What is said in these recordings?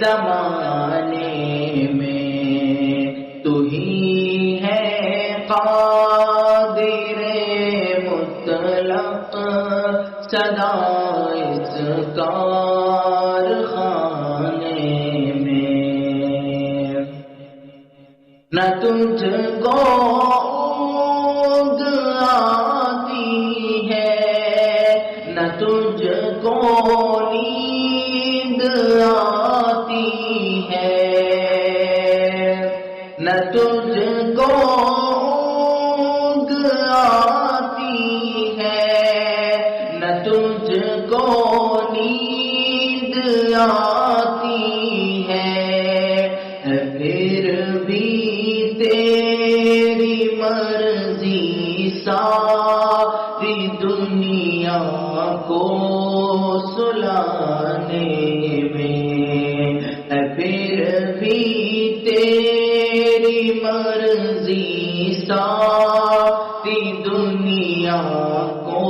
زمانے میں تو ہی ہے قادر مطلق صدا اس کارخانے میں نہ تجھ کو اونگ آتی ہے نہ تجھ کو نیند آتی ہے نہ تجھ کو اونگ آتی ہے نہ تجھ کو نیند آتی ہے پھر بھی تیری مرضی ساری دنیا کو سلانے میں پھر بھی تیری مرضی ساری دنیا کو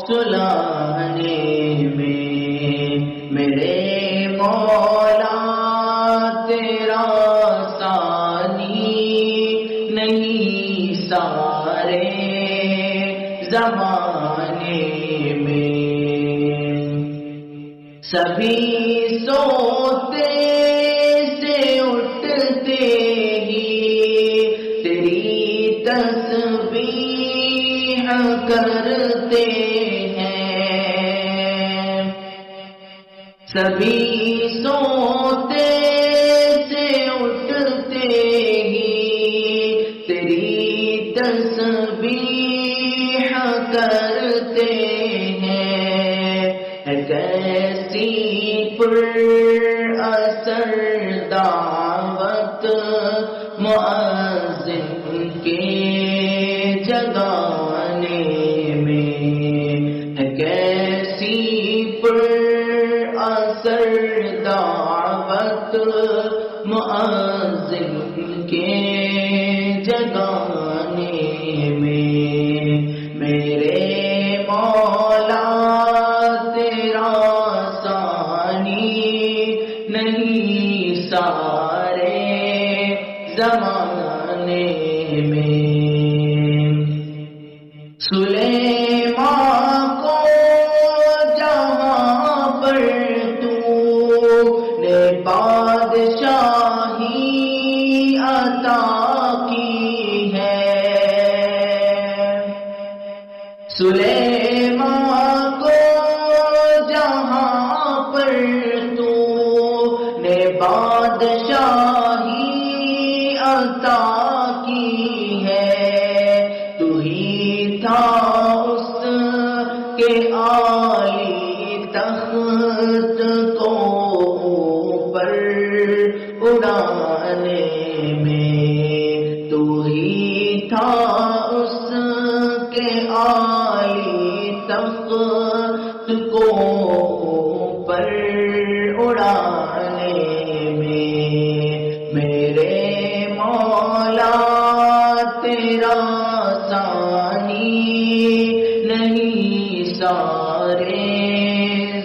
سلانے میں میرے مولا تیرا ثانی نہیں سارے زمانے میں سبھی سوتے سے اٹھتے ہی تیری تسبیح کرتے ہیں سبھی سوتے سے اٹھتے ہی تیری تسبیح کرتے ہیں کیسی پر اثر دعوت مؤذن کے جگانے میں کیسی پر اثر دعوت مؤذن کے جگانے میں میرے مولا تیرا ثانی نہیں سارے زمانے میں سلیمان کو جہاں پر تو نے بادشاہی عطا کی ہے سلیمان کو جہاں پر تو نے بادشاہی عطا کی ہے تو ہی تھا اس کے عالی تخت کو اوپر اڑانے میں تو ہی تھا اس کے عالی تخت کو اوپر اڑانے میں میرے مولا تیرا ثانی نہیں سارے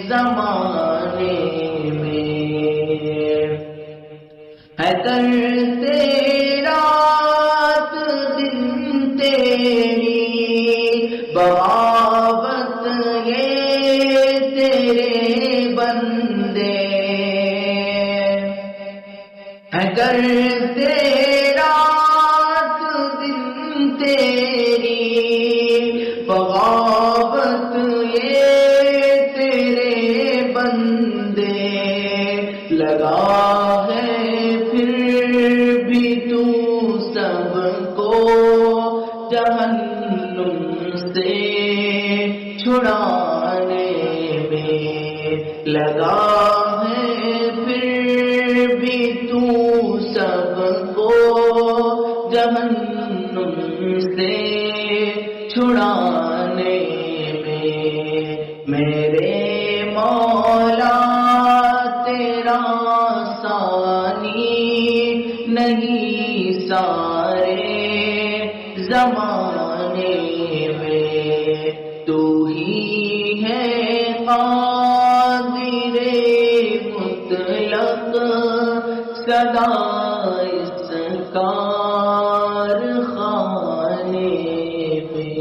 زمانے میں ہے کرتے رات دن تیری بغاوت یہ تیرے بندے ہے کرتے رات دن تیری بغاوت یہ تیرے بندے لگا ہے پھر بھی تو سب کو جہنم سے چھڑانے میں لگا ہے پھر بھی تو سب کو جہنم سے چھڑانے میں میرے مولا تیرا ثانی نہیں سارے زمانے میں تو ہی ہے قادر مطلق صدا اس کارخانے میں.